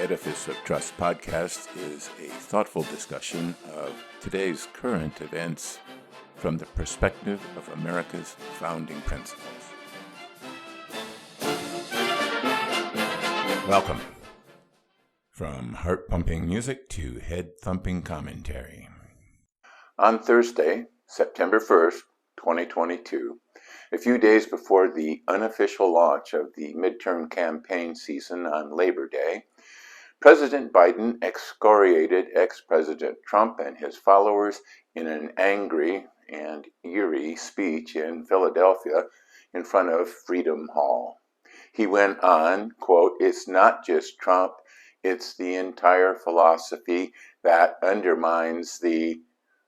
Edifice of Trust podcast is a thoughtful discussion of today's current events from the perspective of America's founding principles. Welcome. From heart-pumping music to head-thumping commentary. On Thursday, September 1st, 2022, a few days before the unofficial launch of the midterm campaign season on Labor Day, President Biden excoriated ex-President Trump and his followers in an angry and eerie speech in Philadelphia in front of Freedom Hall. He went on, quote, "It's not just Trump, it's the entire philosophy that undermines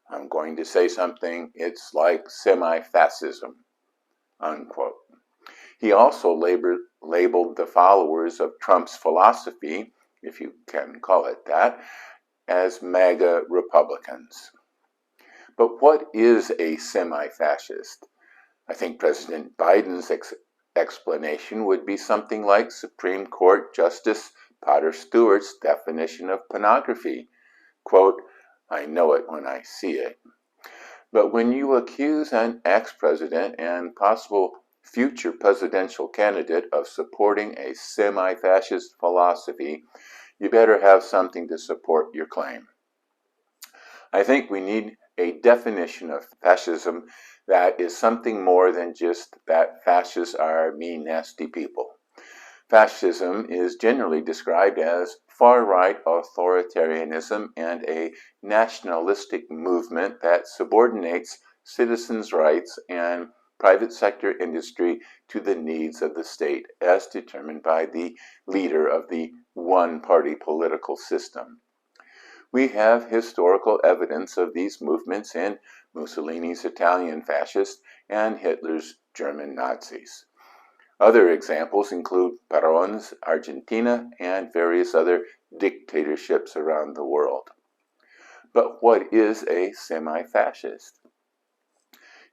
I'm going to say something, it's like semi-fascism," unquote. He also labeled the followers of Trump's philosophy, if you can call it that, as MAGA-Republicans. But what is a semi-fascist? I think President Biden's explanation would be something like Supreme Court Justice Potter Stewart's definition of pornography. Quote, "I know it when I see it." But when you accuse an ex-president and possible future presidential candidate of supporting a semi-fascist philosophy, you better have something to support your claim. I think we need a definition of fascism that is something more than just that fascists are mean, nasty people. Fascism is generally described as far-right authoritarianism and a nationalistic movement that subordinates citizens' rights and private sector industry to the needs of the state as determined by the leader of the one-party political system. We have historical evidence of these movements in Mussolini's Italian fascists and Hitler's German Nazis. Other examples include Perón's Argentina and various other dictatorships around the world. But what is a semi-fascist?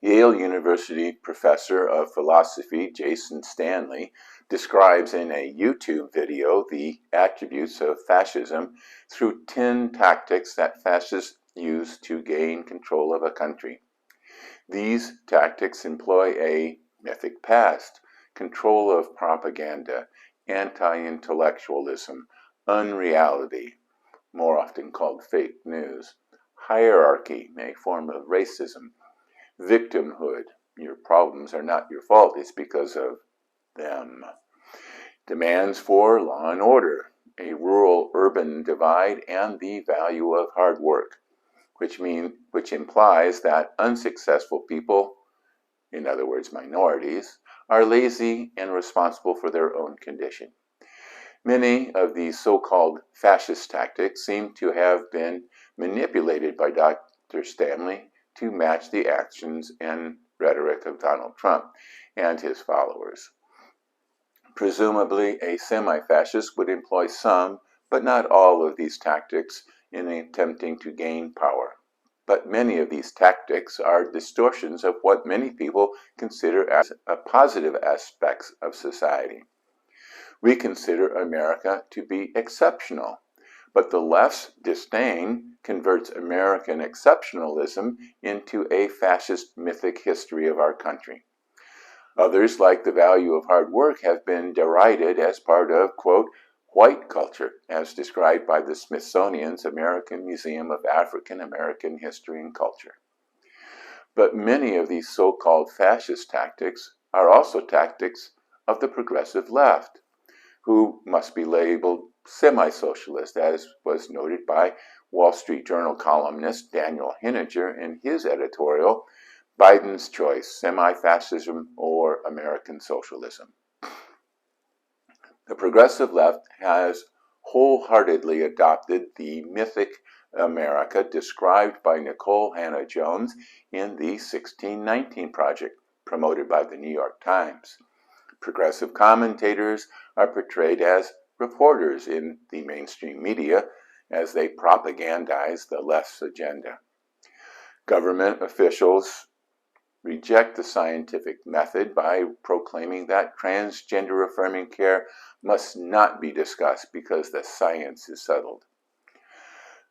Yale University professor of philosophy Jason Stanley describes in a YouTube video the attributes of fascism through 10 tactics that fascists use to gain control of a country. These tactics employ a mythic past, control of propaganda, anti-intellectualism, unreality, more often called fake news, hierarchy, a form of racism, victimhood, your problems are not your fault, it's because of them, demands for law and order, a rural-urban divide, and the value of hard work, which implies that unsuccessful people, in other words minorities, are lazy and responsible for their own condition. Many of these so-called fascist tactics seem to have been manipulated by Dr. Stanley to match the actions and rhetoric of Donald Trump and his followers. Presumably, a semi-fascist would employ some, but not all of these tactics in attempting to gain power. But many of these tactics are distortions of what many people consider as positive aspects of society. We consider America to be exceptional, but the left's disdain converts American exceptionalism into a fascist mythic history of our country. Others, like the value of hard work, have been derided as part of, quote, white culture, as described by the Smithsonian's American Museum of African American History and Culture. But many of these so-called fascist tactics are also tactics of the progressive left, who must be labeled semi-socialist, as was noted by Wall Street Journal columnist Daniel Henninger in his editorial, Biden's Choice, Semi-Fascism or American Socialism. The progressive left has wholeheartedly adopted the mythic America described by Nicole Hannah-Jones in the 1619 Project, promoted by the New York Times. Progressive commentators are portrayed as reporters in the mainstream media as they propagandize the left's agenda. Government officials reject the scientific method by proclaiming that transgender affirming care must not be discussed because the science is settled.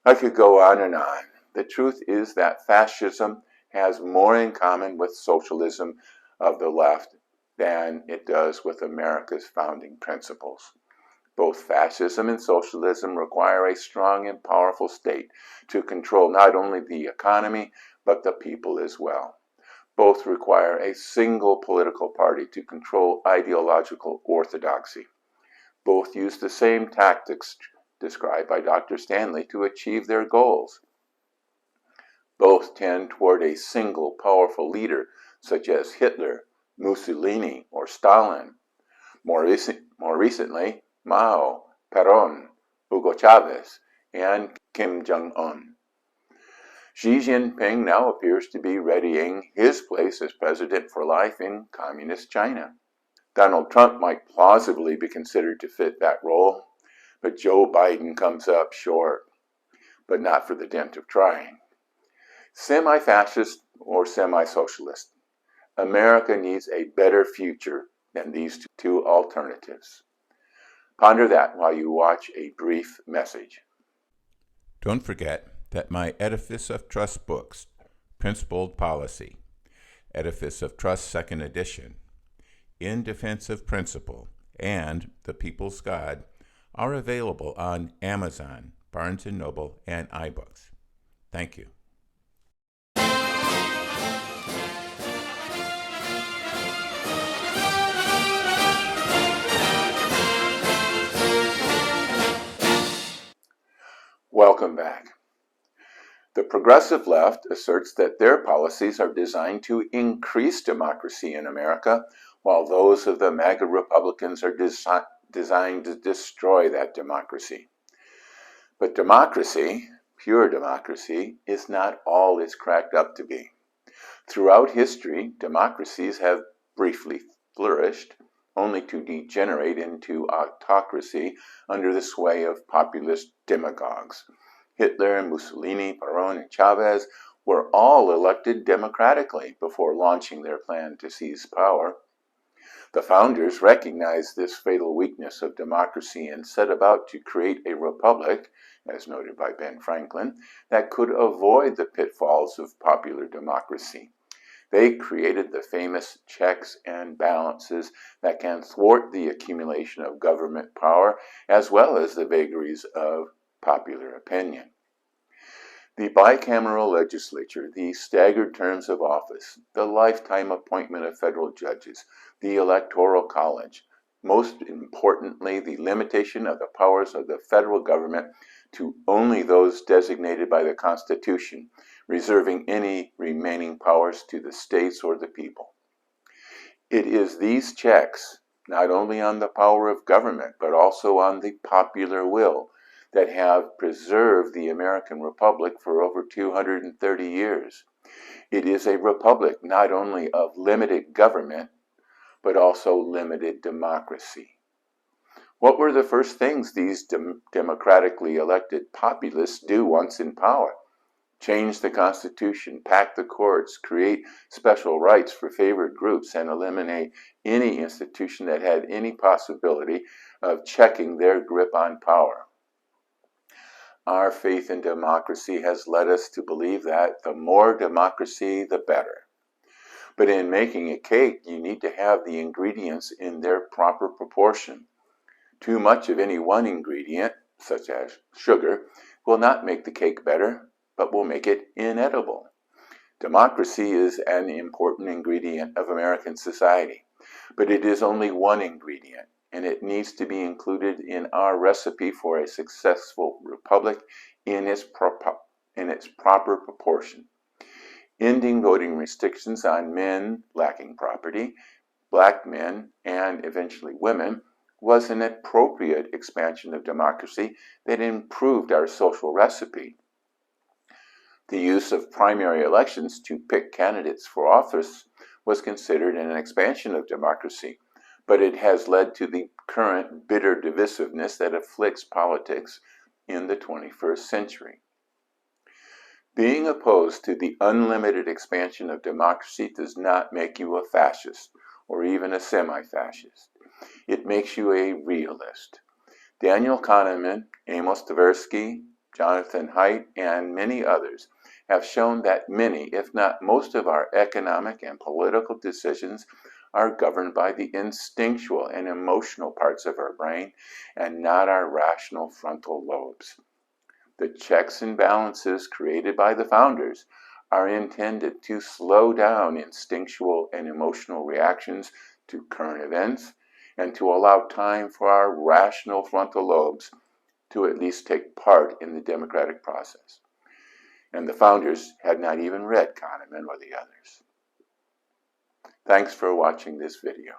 I could go on and on. The truth is that fascism has more in common with socialism of the left than it does with America's founding principles. Both fascism and socialism require a strong and powerful state to control not only the economy, but the people as well. Both require a single political party to control ideological orthodoxy. Both use the same tactics described by Dr. Stanley to achieve their goals. Both tend toward a single powerful leader, such as Hitler, Mussolini, or Stalin. More recently, Mao, Perón, Hugo Chavez, and Kim Jong-un. Xi Jinping now appears to be readying his place as president for life in communist China. Donald Trump might plausibly be considered to fit that role, but Joe Biden comes up short, but not for the dint of trying. Semi-fascist or semi-socialist, America needs a better future than these two alternatives. Ponder that while you watch a brief message. Don't forget that my Edifice of Trust books, Principled Policy, Edifice of Trust 2nd edition, In Defense of Principle, and The People's God are available on Amazon, Barnes & Noble, and iBooks. Thank you. Welcome back. The progressive left asserts that their policies are designed to increase democracy in America, while those of the MAGA-Republicans are designed to destroy that democracy. But democracy, pure democracy, is not all it's cracked up to be. Throughout history, democracies have briefly flourished, only to degenerate into autocracy under the sway of populist demagogues. Hitler, Mussolini, Perón, and Chavez were all elected democratically before launching their plan to seize power. The founders recognized this fatal weakness of democracy and set about to create a republic, as noted by Ben Franklin, that could avoid the pitfalls of popular democracy. They created the famous checks and balances that can thwart the accumulation of government power as well as the vagaries of popular opinion. The bicameral legislature, the staggered terms of office, the lifetime appointment of federal judges, the electoral college, most importantly, the limitation of the powers of the federal government to only those designated by the Constitution, reserving any remaining powers to the states or the people. It is these checks, not only on the power of government, but also on the popular will, that have preserved the American Republic for over 230 years. It is a republic not only of limited government, but also limited democracy. What were the first things these democratically elected populists do once in power? Change the Constitution, pack the courts, create special rights for favored groups, and eliminate any institution that had any possibility of checking their grip on power. Our faith in democracy has led us to believe that the more democracy, the better. But in making a cake, you need to have the ingredients in their proper proportion. Too much of any one ingredient, such as sugar, will not make the cake better, but will make it inedible. Democracy is an important ingredient of American society, but it is only one ingredient, and it needs to be included in our recipe for a successful republic in its proper proportion. Ending voting restrictions on men lacking property, black men, and eventually women was an appropriate expansion of democracy that improved our social recipe. The use of primary elections to pick candidates for office was considered an expansion of democracy, but it has led to the current bitter divisiveness that afflicts politics in the 21st century. Being opposed to the unlimited expansion of democracy does not make you a fascist or even a semi-fascist. It makes you a realist. Daniel Kahneman, Amos Tversky, Jonathan Haidt, and many others have shown that many, if not most of our economic and political decisions are governed by the instinctual and emotional parts of our brain and not our rational frontal lobes. The checks and balances created by the founders are intended to slow down instinctual and emotional reactions to current events and to allow time for our rational frontal lobes to at least take part in the democratic process. And the founders had not even read Kahneman or the others. Thanks for watching this video.